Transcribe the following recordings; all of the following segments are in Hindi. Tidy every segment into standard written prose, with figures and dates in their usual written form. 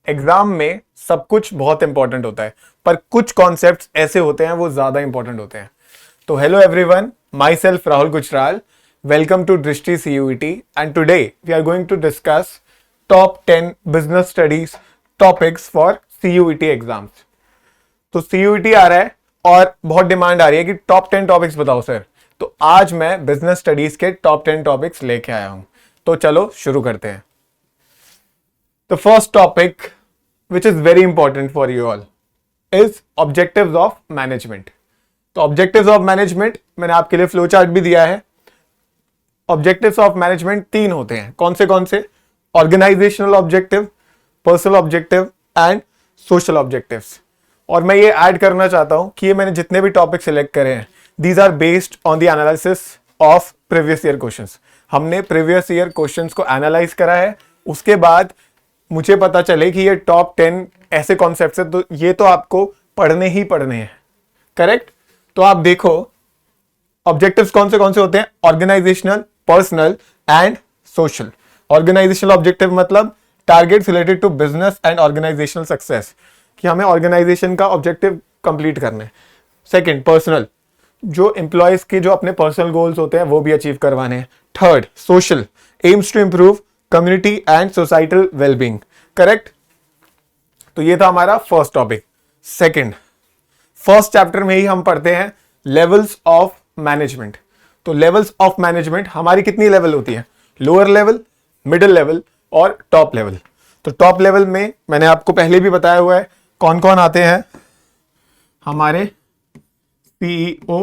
एग्जाम में सब कुछ बहुत इंपॉर्टेंट होता है, पर कुछ कॉन्सेप्ट्स ऐसे होते हैं वो ज्यादा इंपॉर्टेंट होते हैं। तो hello everyone, my self Rahul Gujral, welcome to Drishti CUET and today we are going to discuss top 10 business studies topics for CUET exams. तो CUET आ रहा है और बहुत डिमांड आ रही है कि टॉप 10 टॉपिक्स बताओ सर। तो आज मैं बिजनेस स्टडीज के टॉप 10 टॉपिक्स लेके आया हूं। तो चलो शुरू करते हैं। The first topic, which is very important for you all, is objectives of management. तो objectives of management मैंने आपके लिए फ्लो चार्ट भी दिया है। objectives of management 3 होते हैं। कौन से? Organizational objective, personal objective and social objectives। और मैं ये ऐड करना चाहता हूं कि ये मैंने जितने भी टॉपिक सिलेक्ट करे हैं, these are based on the analysis of previous year questions। हमने previous year questions को एनालाइज करा है, उसके बाद मुझे पता चले कि ये टॉप 10 ऐसे कॉन्सेप्ट्स है, तो ये तो आपको पढ़ने ही पढ़ने हैं। करेक्ट? तो आप देखो ऑब्जेक्टिव्स कौन से होते हैं? Organisational, personal and social. Organisational objective मतलब targets related to business and organisational success, कि हमें ऑर्गेनाइजेशन का ऑब्जेक्टिव कंप्लीट करना है। सेकंड, पर्सनल, जो एम्प्लॉयज के जो अपने पर्सनल गोल्स होते हैं वो भी अचीव करवाने हैं। Third, social, aims to improve community and societal wellbeing. Correct? तो ये था हमारा first topic. Second, first chapter में ही हम पढ़ते हैं लेवल्स ऑफ मैनेजमेंट। तो लेवल्स ऑफ मैनेजमेंट हमारी कितनी लेवल होती है? लोअर लेवल, मिडिल लेवल और टॉप लेवल। तो टॉप लेवल में मैंने आपको पहले भी बताया हुआ है कौन कौन आते हैं। हमारे CEO,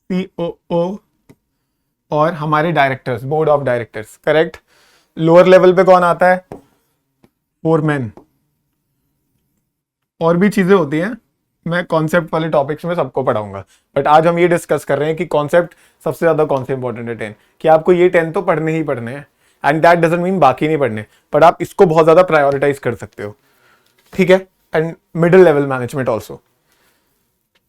COO और हमारे directors, board of directors. Correct? Lower level पे कौन आता है? फोरमैन। और भी चीजें होती हैं, मैं कॉन्सेप्ट वाले टॉपिक्स में सबको पढ़ाऊंगा, बट आज हम ये डिस्कस कर रहे हैं कि कॉन्सेप्ट सबसे ज्यादा कौन से इंपॉर्टेंट है 10, कि आपको ये 10 तो पढ़ने ही पढ़ने हैं। एंड दैट डजंट मीन बाकी नहीं पढ़ने, बट आप इसको बहुत ज्यादा प्रायोरिटाइज कर सकते हो। ठीक है? And middle level management also.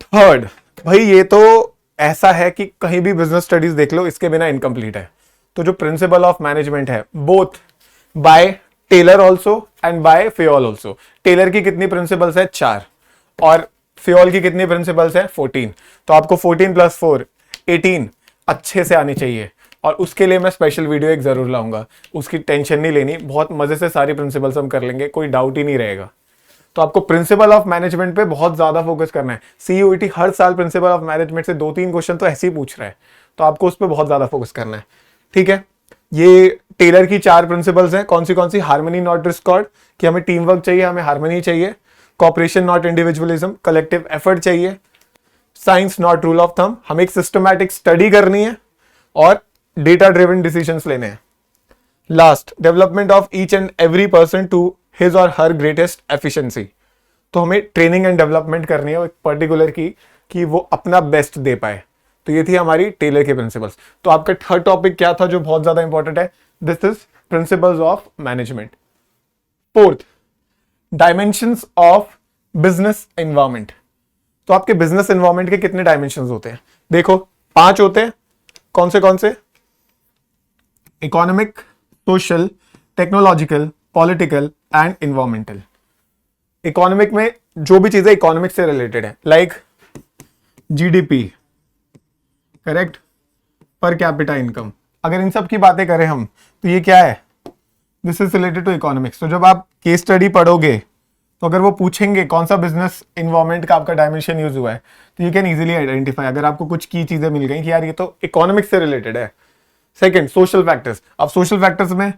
Third, भाई ये तो ऐसा है कि कहीं भी बिजनेस स्टडीज देख लो, इसके बिना इनकम्प्लीट है। तो जो प्रिंसिपल ऑफ मैनेजमेंट है, both by Taylor also and by Fayol also. Taylor की कितनी प्रिंसिपल्स है? 4, और फेयोल की कितनी प्रिंसिपल्स है? 14। तो आपको 14 + 4 18 अच्छे से आनी चाहिए, और उसके लिए मैं स्पेशल वीडियो एक जरूर लाऊंगा। उसकी टेंशन नहीं लेनी, बहुत मजे से सारी प्रिंसिपल्स हम कर लेंगे, कोई डाउट ही नहीं रहेगा। तो आपको प्रिंसिपल ऑफ मैनेजमेंट पे बहुत ज्यादा फोकस करना है। CUET हर साल प्रिंसिपल ऑफ मैनेजमेंट से 2-3 क्वेश्चन तो ऐसे ही पूछ रहा है, तो आपको उस पर बहुत ज्यादा फोकस करना है। ठीक है? ये टेलर की 4 प्रिंसिपल्स हैं। कौन सी? हार्मनी नॉट डिस्कॉर्ड, कि हमें टीम वर्क चाहिए, हमें हार्मनी चाहिए। Cooperation not individualism, collective effort चाहिए। Science not rule of thumb, हमें एक सिस्टमैटिक स्टडी करनी है और डेटा ड्रिवन डिसीजंस लेने हैं। Last, development of each and every person to his और हर ग्रेटेस्ट एफिशिएंसी। तो हमें ट्रेनिंग एंड डेवलपमेंट करनी है एक पर्टिकुलर की, कि वो अपना बेस्ट दे पाए। तो ये थी हमारी टेलर के प्रिंसिपल्स। तो आपका थर्ड टॉपिक क्या था जो बहुत ज्यादा इंपॉर्टेंट है? This is principles of management. Fourth, dimensions of business environment. तो आपके बिजनेस एनवायरनमेंट के कितने डायमेंशंस होते हैं? देखो 5 होते हैं। कौन से? Economic, social, technological, political and environmental. Economic में जो भी चीजें इकोनॉमिक से रिलेटेड है, like GDP, correct, per capita income, अगर इन सब की बातें करें हम, तो ये क्या है? This is related to economics. तो जब आप केस स्टडी पढ़ोगे, तो अगर वो पूछेंगे कौन सा बिजनेस इन्वायरमेंट का आपका डायमेंशन यूज हुआ है, तो यू कैन इजीली आइडेंटिफाई, अगर आपको कुछ की चीजें मिल गई कि यार ये तो इकोनॉमिक्स से रिलेटेड है। Second, social factors. अब सोशल फैक्टर्स में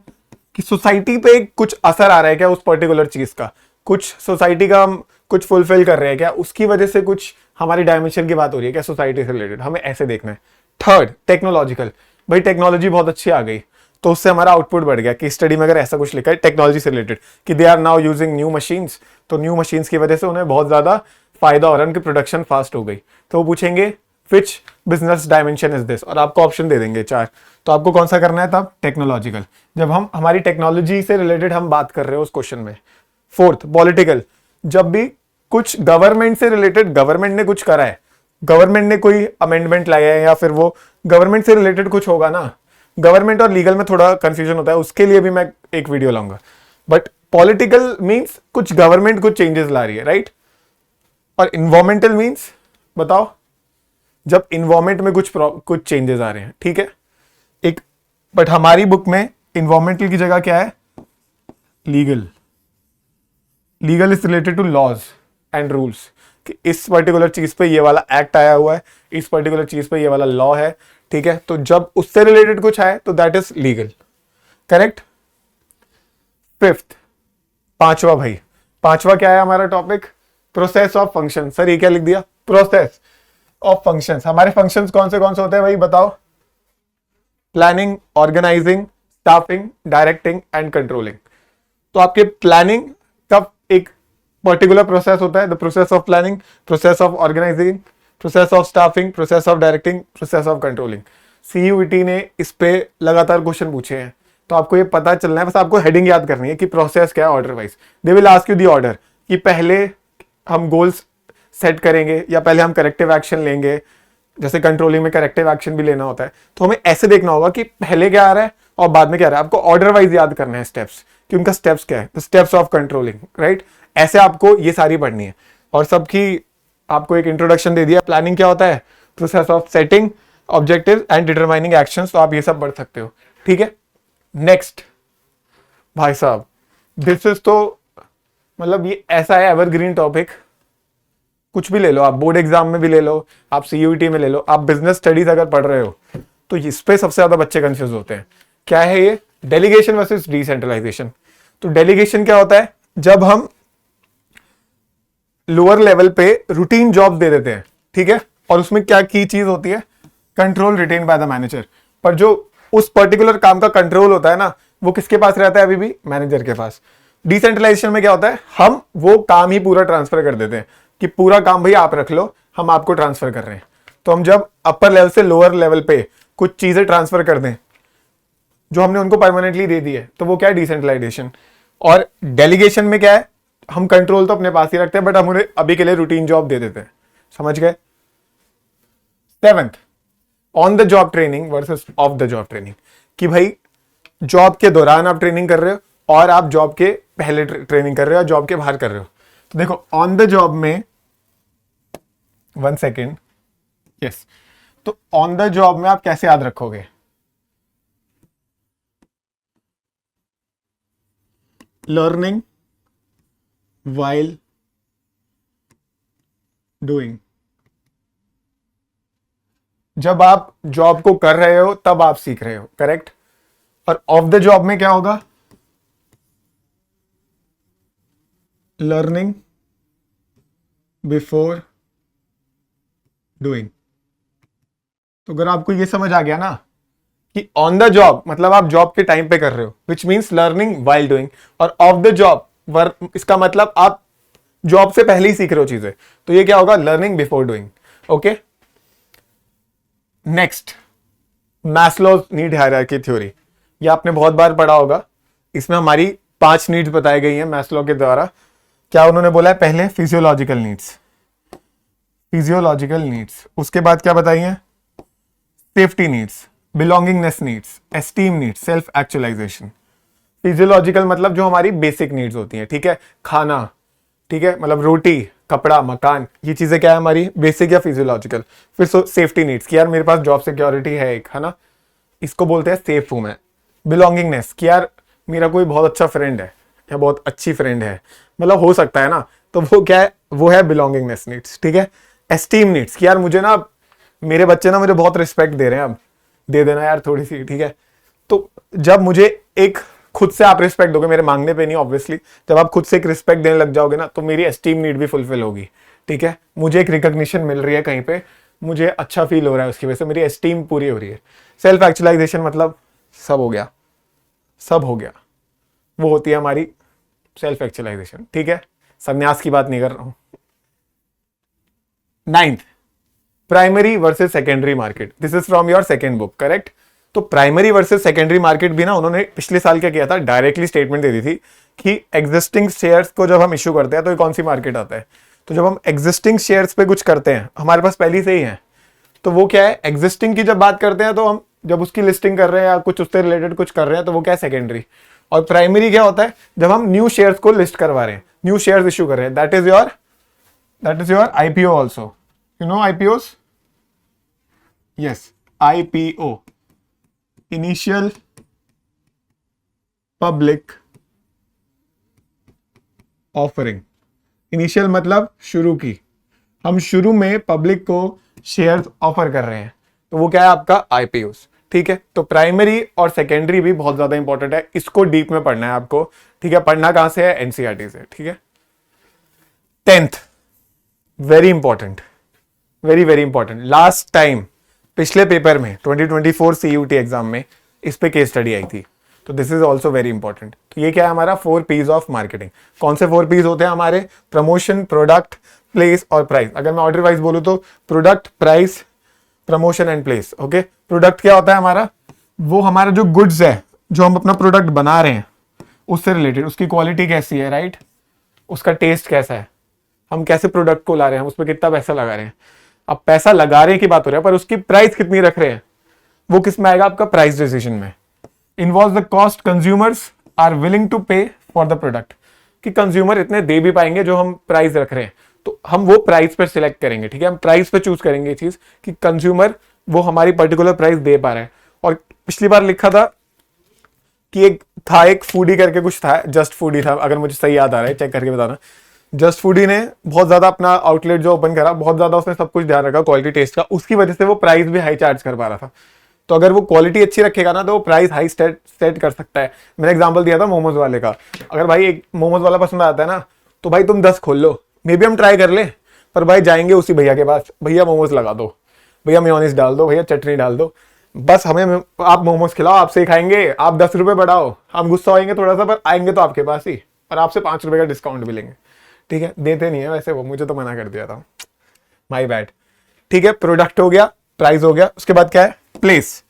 कि सोसाइटी पे कुछ असर आ रहा है क्या उस पर्टिकुलर चीज का, कुछ सोसाइटी का हम कुछ फुलफिल कर रहे हैं क्या, उसकी वजह से कुछ हमारी डायमेंशन की बात हो रही है क्या सोसाइटी से रिलेटेड, हमें ऐसे देखना है। थर्ड, टेक्नोलॉजिकल, भाई टेक्नोलॉजी बहुत अच्छी आ गई तो उससे हमारा आउटपुट बढ़ गया। कि स्टडी में अगर ऐसा कुछ लिखा है टेक्नोलॉजी से रिलेटेड कि they are now using new machines, तो न्यू मशीन्स की वजह से उन्हें बहुत ज्यादा फायदा हो रहा है, उनकी प्रोडक्शन फास्ट हो गई। तो वो पूछेंगे which business dimension is this, और आपको ऑप्शन दे देंगे 4। तो आपको कौन सा करना है तब? टेक्नोलॉजिकल, जब हम हमारी टेक्नोलॉजी से रिलेटेड हम बात कर रहे हो उस क्वेश्चन में। फोर्थ, पॉलिटिकल, जब भी कुछ गवर्नमेंट से रिलेटेड, गवर्नमेंट ने कुछ करा है, गवर्नमेंट ने कोई अमेंडमेंट लाया है, या फिर वो गवर्नमेंट से रिलेटेड कुछ होगा ना। गवर्नमेंट और लीगल में थोड़ा कंफ्यूजन होता है, उसके लिए भी मैं एक वीडियो लाऊंगा, बट पॉलिटिकल मीन्स कुछ गवर्नमेंट कुछ चेंजेस ला रही है, राइट? और इन्वायरमेंटल मीन्स बताओ जब इन्वायरमेंट में कुछ चेंजेस आ रहे हैं, ठीक है? एक बट हमारी बुक में इन्वायरमेंटल की जगह क्या है? Legal. Legal is related to laws and rules, कि इस पर्टिकुलर चीज पे ये वाला एक्ट आया हुआ है, इस पर्टिकुलर चीज पे ये वाला लॉ है, ठीक है? तो जब उससे रिलेटेड कुछ आए तो that is legal, correct? Fifth, पांचवा भाई, पांचवा क्या है हमारा topic? Process of function. Sir ये क्या लिख दिया? Process of functions. हमारे फंक्शंस कौन से होते हैं भाई बताओ? Planning, organising, staffing, directing and controlling. तो आपके प्लानिंग का एक पर्टिकुलर प्रोसेस होता है, the process of planning, process of organising, process of staffing, process of directing, process of controlling. CUET ने इस पे लगातार क्वेश्चन पूछे हैं, तो आपको ये पता चलना है, बस आपको हेडिंग याद करनी है कि प्रोसेस क्या है order wise. They will ask you the order, कि पहले हम गोल्स सेट करेंगे या पहले हम करेक्टिव एक्शन लेंगे। जैसे कंट्रोलिंग में करेक्टिव एक्शन भी लेना होता है, तो हमें ऐसे देखना होगा कि पहले क्या आ रहा है और बाद में क्या आ रहा है। आपको ऑर्डर वाइज याद करना है स्टेप्स, कि उनका स्टेप्स क्या है, स्टेप्स ऑफ कंट्रोलिंग, राइट? ऐसे आपको ये सारी पढ़नी है। और सबकी आपको एक इंट्रोडक्शन दे दिया। प्लानिंग क्या होता है? Process of setting objective and determining actions. तो आप ये सब पढ़ सकते हो, ठीक है? नेक्स्ट भाई साहब, दिस इज तो मतलब ये ऐसा है एवरग्रीन टॉपिक, कुछ भी ले लो आप, बोर्ड एग्जाम में भी ले लो, आप सीयूईटी में ले लो, आप बिजनेस स्टडीज अगर पढ़ रहे हो तो इस पे सबसे ज्यादा बच्चे कंफ्यूज होते हैं। क्या है ये? Delegation versus decentralisation. तो डेलीगेशन क्या होता है? जब हम लोअर लेवल पे रूटीन जॉब दे देते हैं, ठीक है? और उसमें क्या की चीज होती है? Control written by the manager. पर जो उस पर्टिकुलर काम का कंट्रोल होता है ना, वो किसके पास रहता है? अभी भी मैनेजर के पास। डिसेंट्रलाइजेशन में क्या होता है? हम वो काम ही पूरा ट्रांसफर कर देते हैं, कि पूरा काम भाई आप रख लो, हम आपको ट्रांसफर कर रहे हैं। तो हम जब अपर लेवल से लोअर लेवल पे कुछ चीजें ट्रांसफर कर दें जो हमने उनको परमानेंटली दे दी है, तो वो क्या है? डिसेंट्रलाइजेशन। और डेलीगेशन में क्या है? हम कंट्रोल तो अपने पास ही रखते हैं, बट हम उन्हें अभी के लिए रूटीन जॉब दे देते हैं। समझ गए? Seventh, on the job training versus of the job training. कि भाई जॉब के दौरान आप ट्रेनिंग कर रहे हो और आप जॉब के पहले ट्रेनिंग कर रहे हो, जॉब के बाहर कर रहे हो। तो देखो ऑन द जॉब में, वन सेकेंड, यस, तो ऑन द जॉब में आप कैसे याद रखोगे? Learning while doing. जब आप जॉब को कर रहे हो तब आप सीख रहे हो, करेक्ट? और ऑफ द जॉब में क्या होगा? Learning before doing. तो अगर आपको ये समझ आ गया ना कि ऑन द जॉब मतलब आप जॉब के टाइम पे कर रहे हो, which means learning while doing, और ऑफ द जॉब वर्क इसका मतलब आप जॉब से पहले ही सीख रहे हो चीजें, तो ये क्या होगा? Learning before doing. Okay, next, Maslow's need hierarchy theory. ये आपने बहुत बार पढ़ा होगा। इसमें हमारी 5 नीड्स बताई गई हैं मैस्लो के द्वारा। क्या उन्होंने बोला है? पहले फिजियोलॉजिकल नीड्स, फिजियोलॉजिकल नीड्स, उसके बाद क्या बताई हैं? Safety needs, belongingness needs, esteem needs, self actualisation. Physiological मतलब जो हमारी बेसिक नीड्स होती हैं, ठीक है? खाना, ठीक है, मतलब रोटी, कपड़ा, मकान, ये चीजें क्या है हमारी? बेसिक या फिजियोलॉजिकल। फिर सेफ्टी नीड्स, कि यार मेरे पास जॉब सिक्योरिटी है एक, है ना, इसको बोलते हैं सेफ हूं मैं। बिलोंगिंगनेस, कि यार मेरा कोई बहुत अच्छा फ्रेंड है या बहुत अच्छी फ्रेंड है, मतलब हो सकता है ना, तो वो क्या है? वो है बिलोंगिंगनेस नीड्स, ठीक है? एस्टीम नीड्स, कि यार मुझे ना मेरे बच्चे ना मुझे बहुत रिस्पेक्ट दे रहे हैं, अब दे देना यार थोड़ी सी, ठीक है? तो जब मुझे एक खुद से आप रिस्पेक्ट दोगे, मेरे मांगने पे नहीं ऑब्वियसली, जब आप खुद से एक रिस्पेक्ट देने लग जाओगे ना, तो मेरी एस्टीम नीड भी फुलफिल होगी, ठीक है? मुझे एक रिकॉग्निशन मिल रही है कहीं पे, मुझे अच्छा फील हो रहा है उसकी वजह से, मेरी एस्टीम पूरी हो रही है। सेल्फ एक्चुअलाइजेशन मतलब सब हो गया, सब हो गया, वो होती है हमारी सेल्फ एक्चुअलाइजेशन, ठीक है? संन्यास की बात नहीं कर रहा हूं। Ninth, primary versus secondary market. This is from your second book, correct? तो प्राइमरी वर्सेस सेकेंडरी मार्केट भी ना उन्होंने पिछले साल क्या किया था? डायरेक्टली स्टेटमेंट दे दी थी कि एग्जिस्टिंग शेयर्स को जब हम इश्यू करते हैं तो ये कौन सी मार्केट आता है? तो जब हम एग्जिस्टिंग शेयर्स पे कुछ करते हैं, हमारे पास पहले से ही है, तो वो क्या है? एग्जिस्टिंग की जब बात करते हैं तो हम जब उसकी लिस्टिंग कर रहे हैं या कुछ उससे रिलेटेड कुछ कर रहे हैं, तो वो क्या है? सेकेंडरी। और प्राइमरी क्या होता है, जब हम न्यू शेयर्स को लिस्ट करवा रहे हैं, न्यू शेयर्स इश्यू कर रहे हैं, that is your IPO also, you know IPO, yes IPO, initial public offering. Initial मतलब शुरू की, हम शुरू में पब्लिक को शेयर्स ऑफर कर रहे हैं, तो वो क्या है आपका आईपीओ। ठीक है, तो प्राइमरी और सेकेंडरी भी बहुत ज्यादा इंपॉर्टेंट है, इसको डीप में पढ़ना है आपको। ठीक है, पढ़ना कहां से है, एनसीईआरटी से। ठीक है, 10th very important, very very important. Last time पिछले पेपर में 2024 सीयूटी एग्जाम में इस पे केस स्टडी आई थी, तो this is also very important. तो ये क्या है हमारा 4 P's ऑफ मार्केटिंग। कौन से 4 P's होते हैं हमारे, प्रमोशन, प्रोडक्ट, प्लेस और प्राइस। अगर मैं ऑर्डर वाइज बोलूं तो product, price, promotion and place. Okay, product क्या होता है हमारा, वो हमारा जो गुड्स है, जो हम अपना प्रोडक्ट बना रहे हैं उससे रिलेटेड, उसकी क्वालिटी कैसी है, राइट, उसका टेस्ट कैसा है, हम कैसे प्रोडक्ट को ला रहे हैं, हम उसमें कितना पैसा लगा रहे हैं। अब पैसा लगा रहे की बात हो रही है, पर उसकी प्राइस कितनी रख रहे हैं, वो किस में आएगा, आपका प्राइस डिसीजन में। Involve the cost consumers are willing to pay for the product, कि कंज्यूमर इतने दे भी पाएंगे जो हम प्राइस रख रहे हैं, तो हम वो प्राइस पर सिलेक्ट करेंगे। ठीक है, हम प्राइस पे चूज करेंगे ये चीज कि कंज्यूमर वो हमारी पर्टिकुलर प्राइस दे पा रहा है। और पिछली बार लिखा था कि एक फूडी करके कुछ था, जस्ट फूडी था, अगर मुझे सही याद आ रहा है चेक करके बताना। जस्ट फूडी ने बहुत ज्यादा अपना आउटलेट जो ओपन करा, बहुत ज्यादा उसने सब कुछ ध्यान रखा क्वालिटी टेस्ट का, उसकी वजह से वो प्राइस भी हाई चार्ज कर पा रहा था। तो अगर वो क्वालिटी अच्छी रखेगा ना, तो वो प्राइस हाई सेट कर सकता है। मैंने एग्जांपल दिया था मोमोज वाले का, अगर भाई एक मोमोज वाला पसंद आता है ना, तो भाई तुम 10 खोल लो, मे बी हम ट्राई कर ले, पर भाई जाएंगे उसी भैया के पास, भैया मोमोज लगा दो, भैया मेयोनीज डाल दो, भैया चटनी डाल दो, बस हमें आप मोमोज खिलाओ, आपसे ही खाएंगे, आप 10 रुपए बढ़ाओ, हम गुस्सा होएंगे थोड़ा सा, पर आएंगे तो आपके पास ही, और आपसे 5 रुपए का डिस्काउंट भी लेंगे। ठीक है, देते नहीं है वैसे वो, मुझे तो मना कर दिया था, माय बैड। ठीक है, प्रोडक्ट हो गया, प्राइस हो गया, उसके बाद क्या है, place,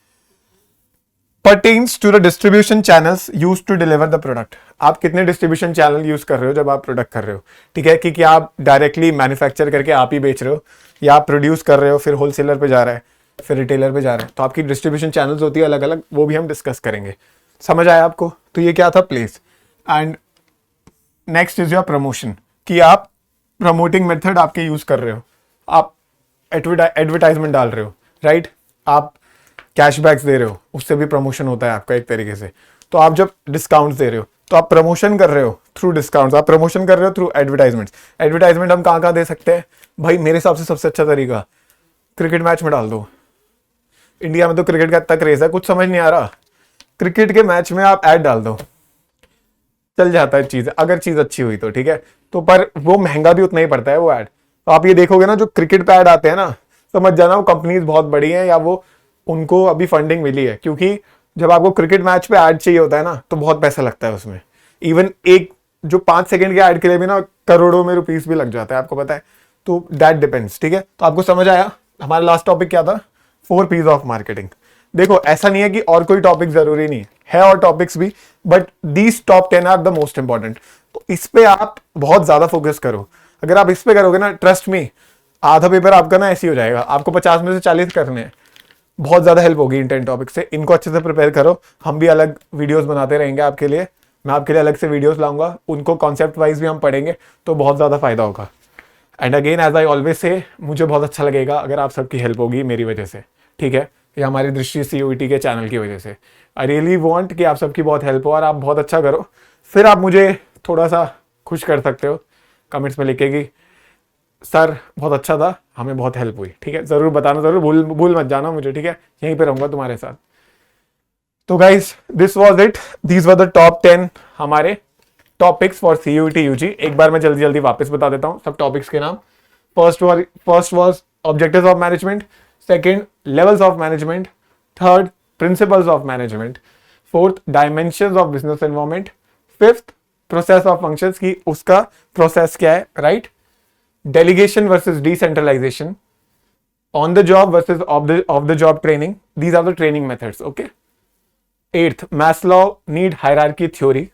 pertains to the distribution channels used to deliver the product। आप कितने डिस्ट्रीब्यूशन चैनल यूज कर रहे हो जब आप प्रोडक्ट कर रहे हो। ठीक है, कि क्या आप डायरेक्टली मैन्युफैक्चर करके आप ही बेच रहे हो, या आप प्रोड्यूस कर रहे हो फिर होलसेलर पे जा रहा है, फिर रिटेलर पे जा रहा है, तो आपकी डिस्ट्रीब्यूशन चैनल्स होती है अलग अलग, वो भी हम डिस्कस करेंगे। समझ आया आपको, तो ये क्या था, place. And next is your promotion, कि आप प्रमोटिंग मेथड आपके यूज कर रहे हो, आप एडवर्टाइजमेंट डाल रहे हो, राइट, आप कैशबैक्स दे रहे हो, उससे भी प्रमोशन होता है आपका एक तरीके से। तो आप जब डिस्काउंट्स दे रहे हो, तो आप प्रमोशन कर रहे हो थ्रू डिस्काउंट्स, आप प्रमोशन कर रहे हो थ्रू एडवर्टाइजमेंट्स। एडवर्टाइजमेंट हम कहाँ कहाँ दे सकते हैं भाई, मेरे हिसाब से सबसे अच्छा तरीका क्रिकेट मैच में डाल दो। इंडिया में तो क्रिकेट का इतना क्रेज है, कुछ समझ नहीं आ रहा, क्रिकेट के मैच में आप ऐड डाल दो, चल जाता है चीज, अगर चीज अच्छी हुई तो। ठीक है, तो पर वो महंगा भी उतना ही पड़ता है वो ऐड। तो आप ये देखोगे ना, जो क्रिकेट पे ऐड आते हैं ना, समझ जाना वो कंपनीज बहुत बड़ी हैं, या वो उनको अभी फंडिंग मिली है, क्योंकि जब आपको क्रिकेट मैच पे ऐड चाहिए होता है ना, तो बहुत पैसा लगता है उसमें। इवन एक जो 5 सेकंड के ऐड के लिए भी ना करोड़ों में रुपीस भी लग जाता है, आपको पता है। तो दैट डिपेंड्स। ठीक है, तो आपको समझ आया हमारा लास्ट टॉपिक क्या था, 4 P's ऑफ मार्केटिंग। देखो ऐसा नहीं है कि और कोई टॉपिक जरूरी नहीं है, और टॉपिक्स भी, but these top 10 are the most important. तो इस पे आप बहुत ज्यादा फोकस करो। अगर आप इस पे करोगे ना, ट्रस्ट मी, आधा पेपर आपका ना ऐसे ही हो जाएगा। आपको 50 में से 40 करने हैं, बहुत ज्यादा हेल्प होगी इन 10 टॉपिक से। इनको अच्छे से प्रिपेयर करो, हम भी अलग वीडियोस बनाते रहेंगे आपके लिए, मैं आपके लिए अलग से वीडियोस लाऊंगा, उनको कॉन्सेप्ट वाइज भी हम पढ़ेंगे, तो बहुत ज्यादा फायदा होगा। And again as I always say, मुझे बहुत अच्छा लगेगा अगर आप सबकी हेल्प होगी मेरी वजह से। ठीक है, या हमारी दृष्टि सीयूईटी के चैनल की वजह से। आई रियली वॉन्ट कि आप सबकी बहुत हेल्प हो और आप बहुत अच्छा करो। फिर आप मुझे थोड़ा सा खुश कर सकते हो कमेंट्स में लिखे कि सर बहुत अच्छा था, हमें बहुत हेल्प हुई। ठीक है, जरूर बताना, जरूर भूल मत जाना मुझे। ठीक है, यहीं पे रहूंगा तुम्हारे साथ। तो guys this was it, these were the top 10 हमारे टॉपिक्स फॉर सीयूईटी यूजी। एक बार मैं जल्दी जल्दी वापस बता देता हूं सब टॉपिक्स के नाम। First was objectives of management, second levels of management, third principles of management, fourth dimensions of business environment, fifth process of functions की उसका प्रोसेस क्या है, right, delegation versus decentralization, on the job versus off the job training, these are the training methods. Okay, 8th Maslow need hierarchy theory,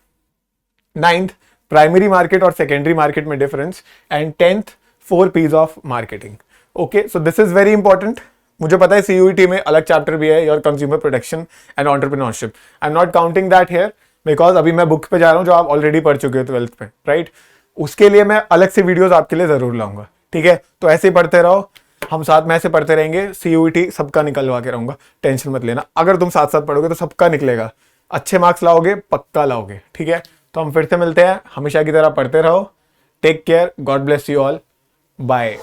9th primary market और secondary market में difference, and 10th 4 P's of marketing. Okay, so this is very important. मुझे पता है CUET में अलग चैप्टर भी है, your consumer production and entrepreneurship, I am not counting that here, because अभी मैं बुक पे जा रहा हूँ जो आप ऑलरेडी पढ़ चुके हो 12th पे, राइट। उसके लिए मैं अलग से वीडियोस आपके लिए जरूर लाऊंगा, ठीक है। तो ऐसे ही पढ़ते रहो, हम साथ में ऐसे पढ़ते रहेंगे। CUET सबका निकलवा के रहूंगा, टेंशन मत लेना। अगर तुम साथ साथ पढ़ोगे तो सबका निकलेगा, अच्छे मार्क्स लाओगे, पक्का लाओगे, ठीक है। तो हम फिर से मिलते हैं, हमेशा की तरह पढ़ते रहो। Take care, God bless you all, bye.